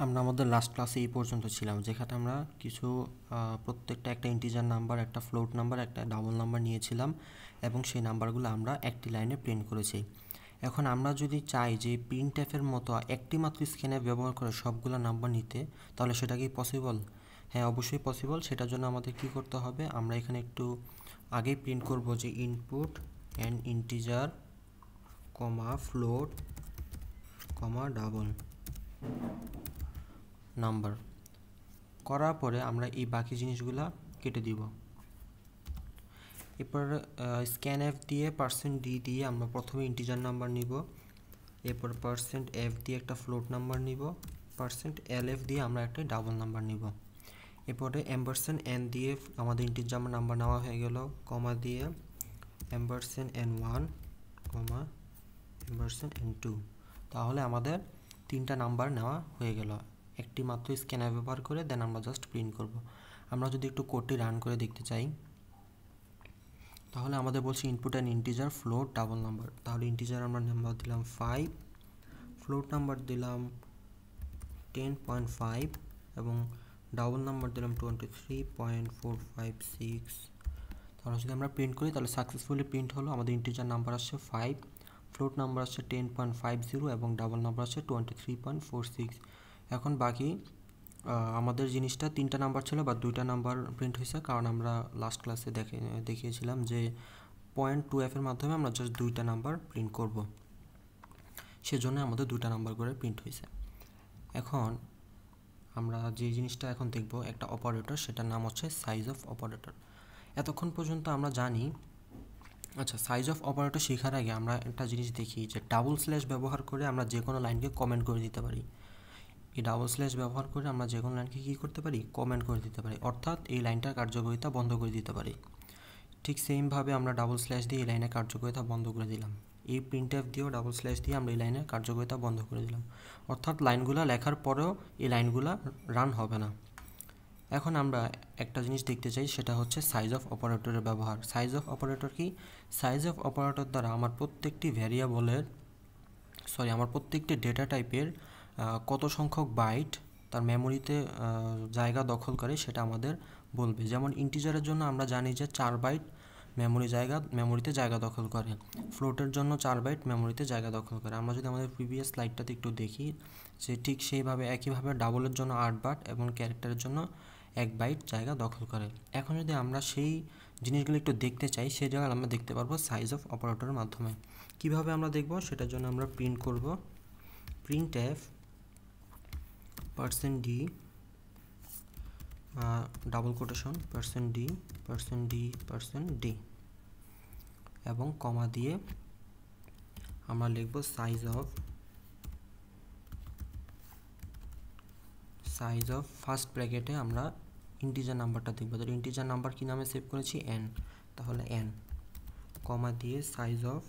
আমরা আমাদের লাস্ট ক্লাসে এই পর্যন্ত ছিলাম, যেখানে আমরা কিছু প্রত্যেকটা একটা ইন্টিজার নাম্বার, একটা ফ্লোট নাম্বার, একটা ডাবল নাম্বার নিয়েছিলাম এবং সেই নাম্বারগুলো আমরা একটি লাইনে প্রিন্ট করেছি। এখন আমরা যদি চাই যে প্রিন্টএফের মতো একটি মাত্র স্ক্যানে ব্যবহার করে সবগুলো নাম্বার নিতে, তাহলে সেটা কি পসিবল? হ্যাঁ, অবশ্যই পসিবল। সেটার জন্য আমাদের কি করতে হবে, আমরা এখানে একটু আগেই প্রিন্ট করব যে input and integer comma float comma double number করার পরে আমরা এই বাকি জিনিসগুলো কেটে দিব। এরপর স্ক্যানএফ দিয়ে %d দিয়ে আমরা প্রথমে ইন্টিজার নাম্বার নিব, এরপর %f দিয়ে একটা ফ্লোট নাম্বার নিব, %lf দিয়ে আমরা একটা ডাবল নাম্বার নিব। এরপরে $n দিয়ে আমাদের ইন্টিজার নাম্বার নেওয়া হয়ে গেল, কমা দিয়ে $n1 কমা $n2। তাহলে আমাদের তিনটা নাম্বার নেওয়া হয়ে গেল একটি মাত্র স্ক্যানার ব্যবহার করে। দেন আমরা জাস্ট প্রিন্ট করব। আমরা যদি একটু কোডটি রান করে দেখতে চাই, তাহলে আমাদের বলছি input and integer float double number. তাহলে ইন্টিজার আমরা নাম্বার দিলাম 5, ফ্লোট নাম্বার দিলাম 10.5 এবং ডাবল নাম্বার দিলাম 23.456। তাহলে যদি আমরা প্রিন্ট করি তাহলে সাকসেসফুলি প্রিন্ট হলো। আমাদের ইন্টিজার নাম্বার আসছে 5, ফ্লোট নাম্বার আসছে 10.50 এবং ডাবল নাম্বার আসছে 23.46। এখন বাকি আমাদের জিনিসটা তিনটা নাম্বার ছিল বা দুইটা নাম্বার প্রিন্ট হয়েছে, কারণ আমরা লাস্ট ক্লাসে দেখিয়েছিলাম যে .2f এর মাধ্যমে আমরা জাস্ট দুইটা নাম্বার প্রিন্ট করব, সেজন্য আমাদের দুইটা নাম্বার করে প্রিন্ট হয়েছে। এখন আমরা যে জিনিসটা এখন দেখব একটা অপারেটর, সেটার নাম হচ্ছে সাইজ অফ অপারেটর। এতক্ষণ পর্যন্ত আমরা জানি। আচ্ছা, সাইজ অফ অপারেটর শেখার আগে আমরা একটা জিনিস দেখি যে ডাবল স্ল্যাশ ব্যবহার করে আমরা যে কোনো লাইনকে কমেন্ট করে দিতে পারি। এই ডাবল স্ল্যাশ ব্যবহার করে আমরা যে কোনো লাইনকে কী করতে পারি, কমেন্ট করে দিতে পারি, অর্থাৎ এই লাইনটার কার্যকারিতা বন্ধ করে দিতে পারি। ঠিক সেমভাবে আমরা ডাবল স্ল্যাশ দিয়ে এই লাইনের কার্যকারিতা বন্ধ করে দিলাম। এই প্রিন্টএফ দিয়েও ডাবল স্ল্যাশ দিয়ে আমরা এই লাইনের কার্যকারিতা বন্ধ করে দিলাম, অর্থাৎ লাইনগুলো লেখার পরেও এই লাইনগুলো রান হবে না। এখন আমরা একটা জিনিস দেখতে চাই, সেটা হচ্ছে সাইজ অফ অপারেটরের ব্যবহার। সাইজ অফ অপারেটর কি? সাইজ অফ অপারেটর দ্বারা আমার প্রত্যেকটি আমার প্রত্যেকটি ডেটা টাইপের কত সংখ্যক বাইট তার মেমোরিতে জায়গা দখল করে সেটা আমাদের বলবে। যেমন ইন্টিজারের জন্য আমরা জানি যে 4 বাইট মেমোরিতে জায়গা দখল করে, ফ্লোটের জন্য 4 বাইট মেমোরিতে জায়গা দখল করে। আমরা যদি আমাদের প্রিভিয়াস স্লাইডটাতে একটু দেখি, যে ঠিক সেইভাবে একইভাবে ডাবলের জন্য 8 বাইট এবং ক্যারেক্টারের জন্য 1 বাইট জায়গা দখল করে। এখন যদি আমরা সেই জিনিসগুলো একটু দেখতে চাই, সেই জায়গায় আমরা দেখতে পারবো সাইজ অফ অপারেটরের মাধ্যমে। কিভাবে আমরা দেখব, সেটার জন্য আমরা প্রিন্ট করব printf %d double quotation %d এবং কমা দিয়ে আমরা লিখব সাইজ অফ ফার্স্ট ব্র্যাকেটে আমরা ইন্টিজার নাম্বারটা দেখব। তাহলে ইন্টিজার নাম্বার কি নামে সেভ করেছি, n, তাহলে n, কমা দিয়ে সাইজ অফ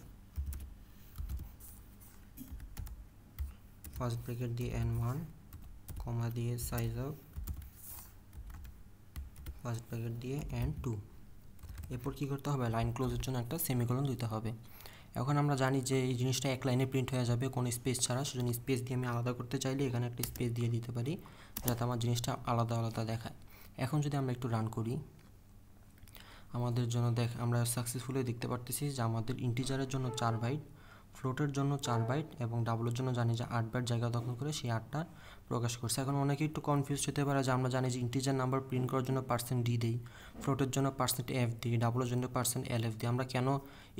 ফার্স্ট ব্র্যাকেট দিয়ে n1, কমা দিয়ে সাইজ অফ ফার্স্ট ব্র্যাকেট দিয়ে n2। এরপর কী করতে হবে, লাইন ক্লোজের জন্য একটা সেমিকোলন দিতে হবে। এখন আমরা জানি যে এই জিনিসটা এক লাইনে প্রিন্ট হয়ে যাবে কোনো স্পেস ছাড়া, সেজন্য স্পেস দিয়ে আমি আলাদা করতে চাইলে এখানে একটা স্পেস দিয়ে দিতে পারি, যাতে আমার জিনিসটা আলাদা আলাদা দেখায়। এখন যদি আমরা একটু রান করি, আমাদের জন্য আমরা সাকসেসফুলি দেখতে পারতেছি যে আমাদের ইন্টিজারের জন্য 4 বাইট, ফ্লোটের জন্য 4 বাইট এবং ডাবলের জন্য জানি যে 8 বাইট জায়গা দখল করে সেই 8টা প্রকাশ করছে। এখন অনেকে একটু কনফিউজ হতে পারে যে আমরা জানি যে ইন্টিজার নাম্বার প্রিন্ট করার জন্য %d দিই, ফ্লোটের জন্য %f দিই, ডাবলের জন্য %lf দিই, আমরা কেন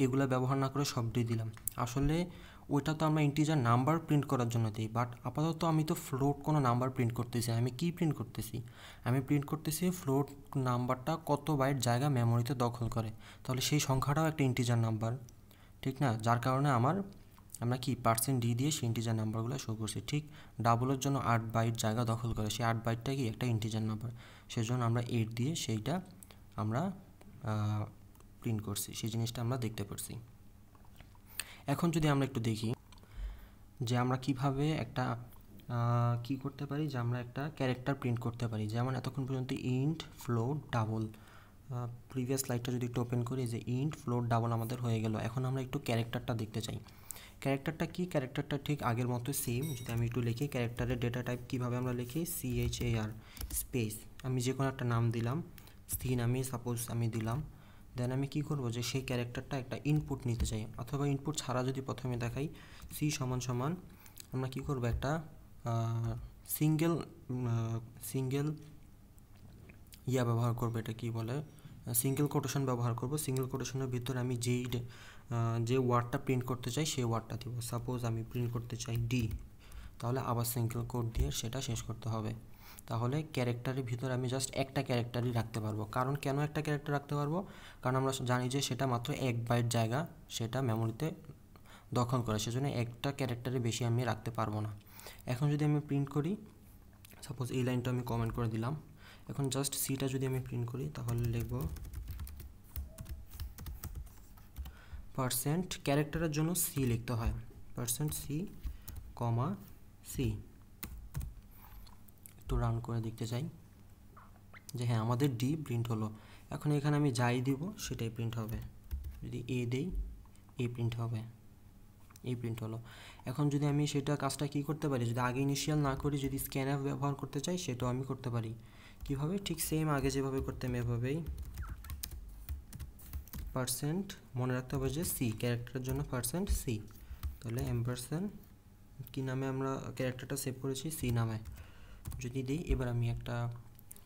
এগুলো ব্যবহার না করে সব দিয়ে দিলাম? আসলে ওইটা তো আমরা ইন্টিজার নাম্বার প্রিন্ট করার জন্য দিই, বাট আপাতত আমি তো ফ্লোট কোনো নাম্বার প্রিন্ট করতেছি। আমি কি প্রিন্ট করতেছি? আমি প্রিন্ট করতেছি ফ্লোট নাম্বারটা কত বাইট জায়গা মেমোরিতে দখল করে, তাহলে সেই সংখ্যাটাও একটা ইন্টিজার নাম্বার, ঠিক না? যার কারণে আমরা কি %d দিয়ে সেই ইন্টিজার নাম্বারগুলো শো করছি। ঠিক ডাবলের জন্য 8 বাইট জায়গা দখল করে, সেই 8 বাইটটা কি একটা ইন্টিজার নাম্বার, সেজন্য আমরা 8 দিয়ে সেইটা আমরা প্রিন্ট করছি, সেই জিনিসটা আমরা দেখতে পারছি। এখন যদি আমরা একটু দেখি যে আমরা কিভাবে একটা কি করতে পারি, যে আমরা একটা ক্যারেক্টার প্রিন্ট করতে পারি। যেমন এতক্ষণ পর্যন্ত ইন্ট, ফ্লোট, ডাবল, প্রিভিয়াস স্লাইডটা যদি একটু ওপেন করি, যে ইন্ট, ফ্লোট, ডাবল আমাদের হয়ে গেল। এখন আমরা একটু ক্যারেক্টারটা দেখতে চাই। ক্যারেক্টারটা কি, ক্যারেক্টারটা ঠিক আগের মতো সেম। যদি আমি একটু লিখি ক্যারেক্টারের ডেটা টাইপ কীভাবে আমরা লিখি, CHAR স্পেস, আমি যে কোনো একটা নাম দিলাম, সি নামে সাপোজ আমি দিলাম। দেন আমি কি করব, যে সেই ক্যারেক্টারটা একটা ইনপুট নিতে চাই, অথবা ইনপুট ছাড়া যদি প্রথমে দেখাই সি সমান সমান আমরা কি করব, একটা সিঙ্গেল ইয়া ব্যবহার করব, এটা কি বলে, সিঙ্গেল কোটেশন ব্যবহার করব। সিঙ্গেল কোটেশনের ভিতরে আমি যে ওয়ার্ডটা প্রিন্ট করতে চাই সেই ওয়ার্ডটা দিব। সাপোজ আমি প্রিন্ট করতে চাই ডি, তাহলে আবার সিঙ্গেল কোট দিয়ে সেটা শেষ করতে হবে। তাহলে ক্যারেক্টারের ভিতরে আমি জাস্ট একটা ক্যারেক্টারই রাখতে পারবো। কারণ কেন একটা ক্যারেক্টার রাখতে পারবো, কারণ আমরা জানি যে সেটা মাত্র 1 বাইট জায়গা সেটা মেমোরিতে দখল করে, সেজন্য একটা ক্যারেক্টারের বেশি আমি রাখতে পারবো না। এখন যদি আমি প্রিন্ট করি, সাপোজ এই লাইনটা আমি কমেন্ট করে দিলাম, এখন জাস্ট সিটা যদি আমি প্রিন্ট করি তাহলে লিখব পার্সেন্ট, ক্যারেক্টারের জন্য সি লিখতে হয়, %C, C। একটু রান করে দেখতে চাই যে হ্যাঁ আমাদের ডি প্রিন্ট হলো। এখন এখানে আমি যাই দিব সেটাই প্রিন্ট হবে, যদি এ দেই এ প্রিন্ট হবে, এই প্রিন্ট হলো। এখন যদি আমি সেটা কাজটা কি করতে পারি, যদি আগে ইনিশিয়াল না করি যদি স্ক্যানএফ ব্যবহার করতে চাই সেটাও আমি করতে পারি। কীভাবে, ঠিক সেম আগে যেভাবে করতাম এভাবেই, পার্সেন্ট মনে রাখতে হবে যে সি, ক্যারেক্টারের জন্য %C, তাহলে এম্পারসেন্ট কী নামে আমরা ক্যারেক্টারটা সেভ করেছি, সি নামে যদি দিই, এবার আমি একটা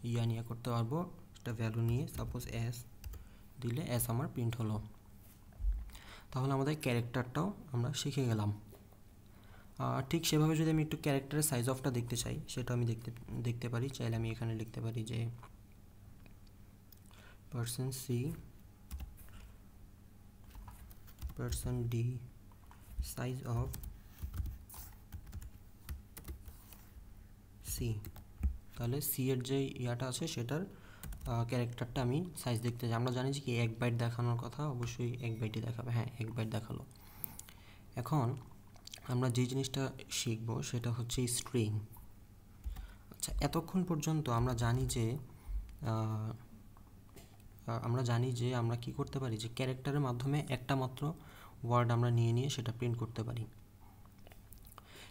ইয়া নিয়ে করতে পারবো, একটা ভ্যালু নিয়ে সাপোজ এস দিলে এস আমার প্রিন্ট হলো। তাহলে আমাদের ক্যারেক্টারটাও আমরা শিখে গেলাম। ঠিক সেভাবে যদি আমি একটু ক্যারেক্টারের সাইজ অফটা দেখতে চাই সেটা আমি দেখতে পারি, চাইলে আমি এখানে লিখতে পারি যে %C, %D, size of C. তাহলে সি এর যে ইয়াটা আছে সেটার ক্যারেক্টারটা আমি সাইজ দেখতে চাই। আমরা জানি যে কি 1 বাইট দেখানোর কথা, অবশ্যই 1 বাইটই দেখাবে, হ্যাঁ 1 বাইট দেখালো। এখন আমরা যে জিনিসটা শিখব সেটা হচ্ছে স্ট্রিং। আচ্ছা, এতক্ষণ পর্যন্ত আমরা জানি যে আমরা কি করতে পারি, যে ক্যারেক্টারের মাধ্যমে একটা মাত্র ওয়ার্ড আমরা নিয়ে সেটা প্রিন্ট করতে পারি।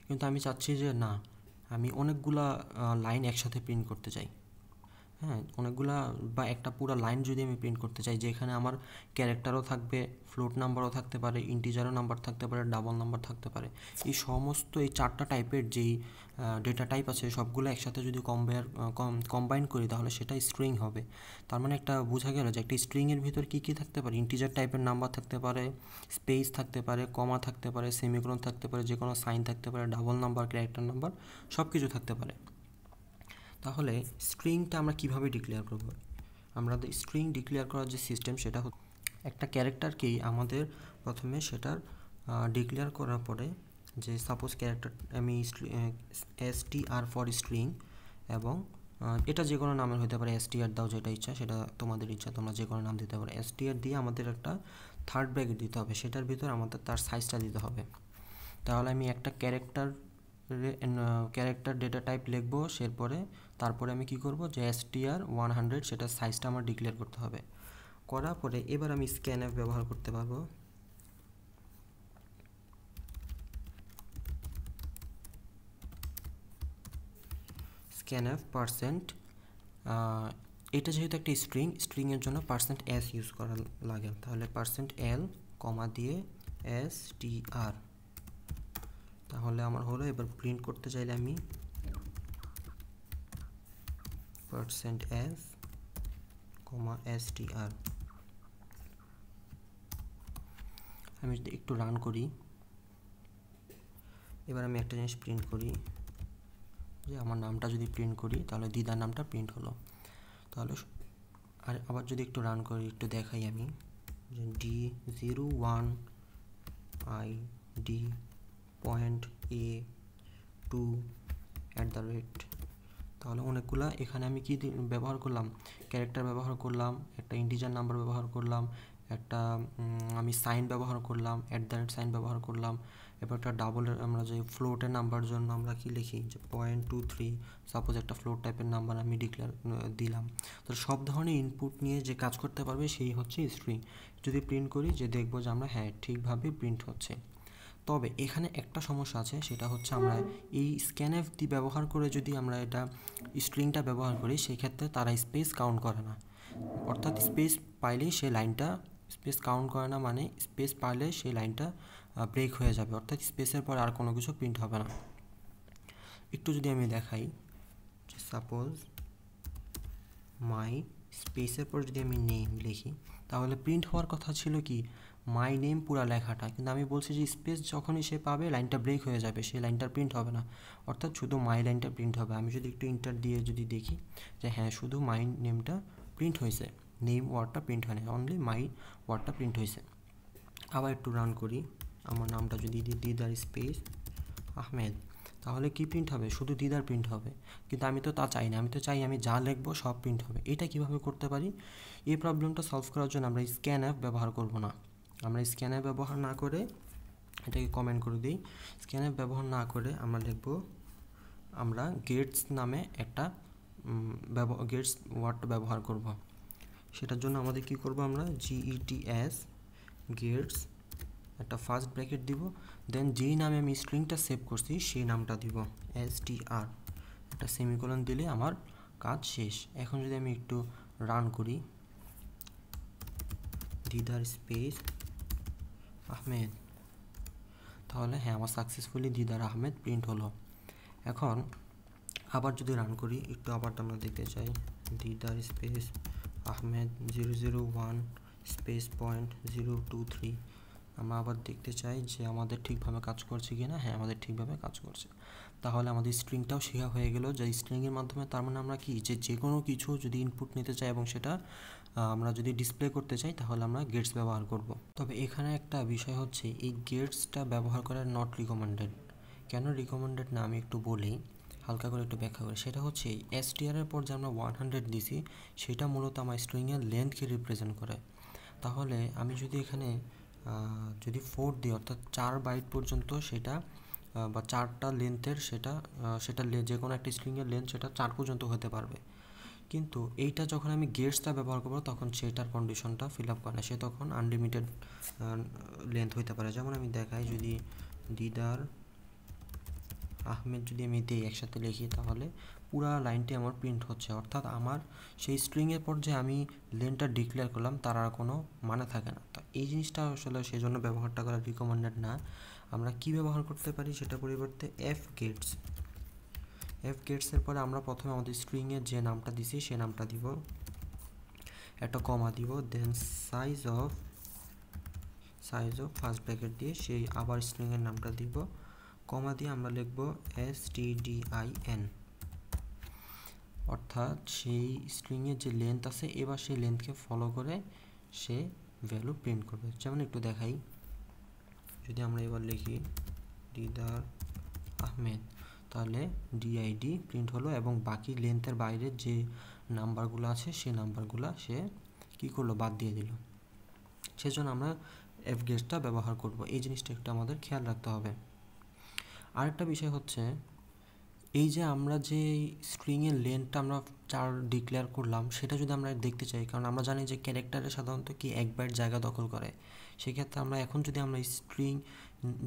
কিন্তু আমি চাচ্ছি যে না, আমি অনেকগুলা লাইন একসাথে প্রিন্ট করতে চাই। হ্যাঁ, অনেকগুলা বা একটা পুরো লাইন যদি আমি প্রিন্ট করতে চাই, যেখানে আমার ক্যারেক্টারও থাকবে, ফ্লোট নাম্বারও থাকতে পারে, ইন্টিজারও নাম্বার থাকতে পারে, ডাবল নাম্বার থাকতে পারে, এই সমস্ত এই 4টা টাইপের যেই ডেটা টাইপ আছে সবগুলো একসাথে যদি কম্বাইন করি তাহলে সেটা স্ট্রিং হবে। তার মানে একটা বোঝা গেল যে একটা স্ট্রিংয়ের ভিতর কী কী থাকতে পারে, ইন্টিজার টাইপের নাম্বার থাকতে পারে, স্পেস থাকতে পারে, কমা থাকতে পারে, সেমিকোলন থাকতে পারে, যে কোনো সাইন থাকতে পারে, ডাবল নাম্বার, ক্যারেক্টার নাম্বার, সব কিছু থাকতে পারে। তাহলে স্ট্রিংটা আমরা কিভাবে ডিক্লেয়ার করব, আমাদের স্ট্রিং ডিক্লেয়ার করার যে সিস্টেম সেটা হচ্ছে একটা ক্যারেক্টারকেই আমাদের প্রথমে সেটার ডিক্লেয়ার করার পরে, যে সাপোজ ক্যারেক্টার আমি str ফর স্ট্রিং, এবং এটা যে কোনো নামের হতে পারে, str দাও যেটা ইচ্ছা, সেটা তোমাদের ইচ্ছা, তোমরা যে কোনো নাম দিতে পারো। str দিয়ে আমাদের একটা থার্ড ব্র্যাকেট দিতে হবে, সেটার ভিতর আমাদের তার সাইজটা দিতে হবে। তাহলে আমি একটা ক্যারেক্টার ডেটা টাইপ লিখবো, তারপরে আমি কি করব, যে str100 সেটার সাইজটা আমার ডিক্লেয়ার করতে হবে। করার পরে এবার আমি স্ক্যানএফ ব্যবহার করতে পারবো। স্ক্যানএফ %, এটা যেহেতু একটা স্ট্রিংয়ের জন্য %s ইউজ করা লাগে, তাহলে %l কমা দিয়ে str, তাহলে আমার হলো। এবার প্রিন্ট করতে চাইলে আমি %s, str, আমি যদি একটু রান করি, এবার আমি একটা জিনিস প্রিন্ট করি, যে আমার নামটা যদি প্রিন্ট করি তাহলে দিদার নামটা প্রিন্ট হলো। তাহলে আর আবার যদি একটু রান করি, একটু দেখাই আমি, যে D01 ID.A2 তাহলে অনেকগুলা এখানে আমি কি ব্যবহার করলাম, ক্যারেক্টার ব্যবহার করলাম, একটা ইন্টিজার নাম্বার ব্যবহার করলাম, একটা আমি সাইন ব্যবহার করলাম, সাইন ব্যবহার করলাম, এবার একটা ডাবলের আমরা যে ফ্লোটের নাম্বার জন্য আমরা কি লিখি, যে 0.23 সাপোজ একটা ফ্লোট টাইপের নাম্বার আমি দিলাম। তো সব ধরনের ইনপুট নিয়ে যে কাজ করতে পারবে সেই হচ্ছে স্ট্রিং। যদি প্রিন্ট করি, যে দেখবো যে আমরা হ্যাঁ ঠিকভাবে প্রিন্ট হচ্ছে। তবে এখানে একটা সমস্যা আছে, সেটা হচ্ছে আমরা এই স্ক্যানএফ দিয়ে ব্যবহার করে যদি আমরা এটা স্ট্রিংটা ব্যবহার করি, সেই ক্ষেত্রে তারা স্পেস কাউন্ট করে না। অর্থাৎ স্পেস পাইলেই সেই লাইনটা স্পেস কাউন্ট করে না, মানে স্পেস পাইলে সেই লাইনটা ব্রেক হয়ে যাবে, অর্থাৎ স্পেসের পর আর কোনো কিছু প্রিন্ট হবে না। একটু যদি আমি দেখাই, সাপোজ মাই স্পেসের পর যদি আমি নেম লিখি, তাহলে প্রিন্ট হওয়ার কথা ছিল কি মাই নেম পুরা লেখাটা, কিন্তু আমি বলছি যে স্পেস যখনই সে পাবে লাইনটা ব্রেক হয়ে যাবে, সেই লাইনটার প্রিন্ট হবে না, অর্থাৎ শুধু মাই লাইনটা প্রিন্ট হবে। আমি যদি একটু ইন্টার দিয়ে যদি দেখি যে হ্যাঁ শুধু মাই নেমটা প্রিন্ট হয়েছে, নেম ওয়ার্ডটা প্রিন্ট হয় না, অনলি মাই ওয়ার্ডটা প্রিন্ট হয়েছে। আবার একটু রান করি, আমার নামটা যদি দিই দিদার স্পেস আহমেদ, তাহলে কি প্রিন্ট হবে? শুধু দিদার প্রিন্ট হবে। কিন্তু আমি তো তা চাই না, আমি তো চাই আমি যা লিখবো সব প্রিন্ট হবে। এটা কিভাবে করতে পারি? এই প্রবলেমটা সলভ করার জন্য আমরা স্ক্যানএফ ব্যবহার করব না। আমরা স্ক্যানএফ ব্যবহার না করে, এটাকে কমেন্ট করে দিই, স্ক্যানএফ ব্যবহার না করে আমরা লিখব, আমরা গেটস নামে একটা গেটস ওয়ার্ডটা ব্যবহার করব। সেটার জন্য আমাদের কি করব, আমরা GETS গেটস একটা ফার্স্ট ব্র্যাকেট দিব, দেন যেই নামে আমি স্ট্রিংটা সেভ করছি সেই নামটা দিব STR, একটা সেমিকোলন দিলে আমার কাজ শেষ। এখন যদি আমি একটু রান করি, দিদার স্পেস আহমেদ, তাহলে হ্যাঁ আমার সাকসেসফুলি দিদার আহমেদ প্রিন্ট হলো। এখন আবার যদি রান করি, একটু আবার আমরা দেখতে চাই, দিদার স্পেস আহমেদ 001 স্পেস পয়েন্ট 023, আমরা আবার দেখতে চাই যে আমাদের ঠিকভাবে কাজ করছে কি না। হ্যাঁ আমাদের ঠিকভাবে কাজ করছে। তাহলে আমাদের স্ট্রিংটাও শেখা হয়ে গেল, যে স্ট্রিংয়ের মাধ্যমে তার মানে আমরা কি যে কোনো কিছু যদি ইনপুট নিতে চাই এবং সেটা আমরা যদি ডিসপ্লে করতে চাই, তাহলে আমরা গেটস ব্যবহার করব। তবে এখানে একটা বিষয় হচ্ছে, এই গেটসটা ব্যবহার করা নট রিকমেন্ডেড। কেন রিকমেন্ডেড না আমি একটু বলি, হালকা করে একটু ব্যাখ্যা করি। সেটা হচ্ছে STR এর পর যে আমরা 100 দিছি, সেটা মূলত আমার স্ট্রিংয়ের লেন্থকে রিপ্রেজেন্ট করে। তাহলে আমি যদি এখানে যদি 4 দিই, অর্থাৎ 4 বাইট পর্যন্ত সেটা বা 4টা লেন্থের সেটা যে কোনো একটা স্ট্রিংয়ের লেন্থ সেটা 4 পর্যন্ত হতে পারবে। কিন্তু এইটা যখন আমি গেটসটা ব্যবহার করবো, তখন সেটার কন্ডিশনটা ফিল আপ করে না, সে তখন আনলিমিটেড লেন্থ হতে পারে। যেমন আমি দেখাই, যদি দিদার আহমেদ যদি আমি দিই একসাথে লিখি, তাহলে পুরা লাইনটি আমার প্রিন্ট হচ্ছে, অর্থাৎ আমার সেই স্ট্রিংয়ের পর যে আমি লেন্থটা ডিক্লেয়ার করলাম তার আর কোনো মানে থাকে না। তো এই জিনিসটা আসলে সেই জন্য ব্যবহারটা করা রিকমেন্ডেড না। আমরা কি ব্যবহার করতে পারি, সেটা পরিবর্তে এফ গেটসের পরে আমরা প্রথমে আমাদের স্ট্রিংয়ের যে নামটা দিছি সেই নামটা দিব, একটা কমা দিব, দেন সাইজ অফ ফার্স্ট ব্র্যাকেট দিয়ে সেই আবার স্ট্রিংয়ের নামটা দিব, কমা দিয়ে আমরা লিখব STDIN, অর্থাৎ সেই স্ট্রিংয়ের যে লেন্থ আছে এবার সেই লেন্থকে ফলো করে সে ভ্যালু প্রিন্ট করবে। যেমন একটু দেখাই, যদি আমরা এবার লিখি দিদার আহমেদ, তাহলে DID প্রিন্ট হলো এবং বাকি লেন্থের বাইরে যে নাম্বারগুলো আছে সেই নাম্বারগুলো সে কী করলো, বাদ দিয়ে দিল। সেজন্য আমরা এফ গেটসটা ব্যবহার করব। এই জিনিসটা একটু আমাদের খেয়াল রাখতে হবে। আরেকটা বিষয় হচ্ছে, এই যে আমরা যে স্ট্রিংয়ের লেন্থটা আমরা 4 ডিক্লেয়ার করলাম, সেটা যদি আমরা দেখতে চাই, কারণ আমরা জানি যে ক্যারেক্টারে সাধারণত কি 1 বাইট জায়গা দখল করে, সেক্ষেত্রে আমরা এখন যদি আমরা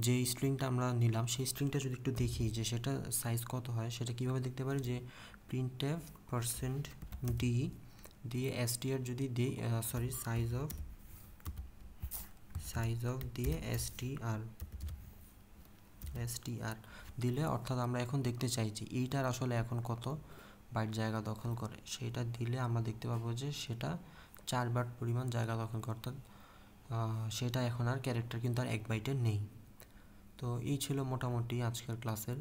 যে স্ট্রিংটা আমরা নিলাম সেই স্ট্রিংটা যদি একটু দেখি যে সেটা সাইজ কত হয়, সেটা কীভাবে দেখতে পারি, যে printf %d দিয়ে str যদি দিই, সাইজ অফ দিয়ে str দিলে, অর্থাৎ আমরা এখন দেখতে চাইছি এইটার আসলে এখন কত বাইট জায়গা দখল করে, সেটা দিলে আমরা দেখতে পাবো যে সেটা 4 বাইট পরিমাণ জায়গা দখল করে, অর্থাৎ সেটা এখন আর ক্যারেক্টার কিন্তু আর 1 বাইটের নেই। তো এই ছিল মোটামুটি আজকের ক্লাসের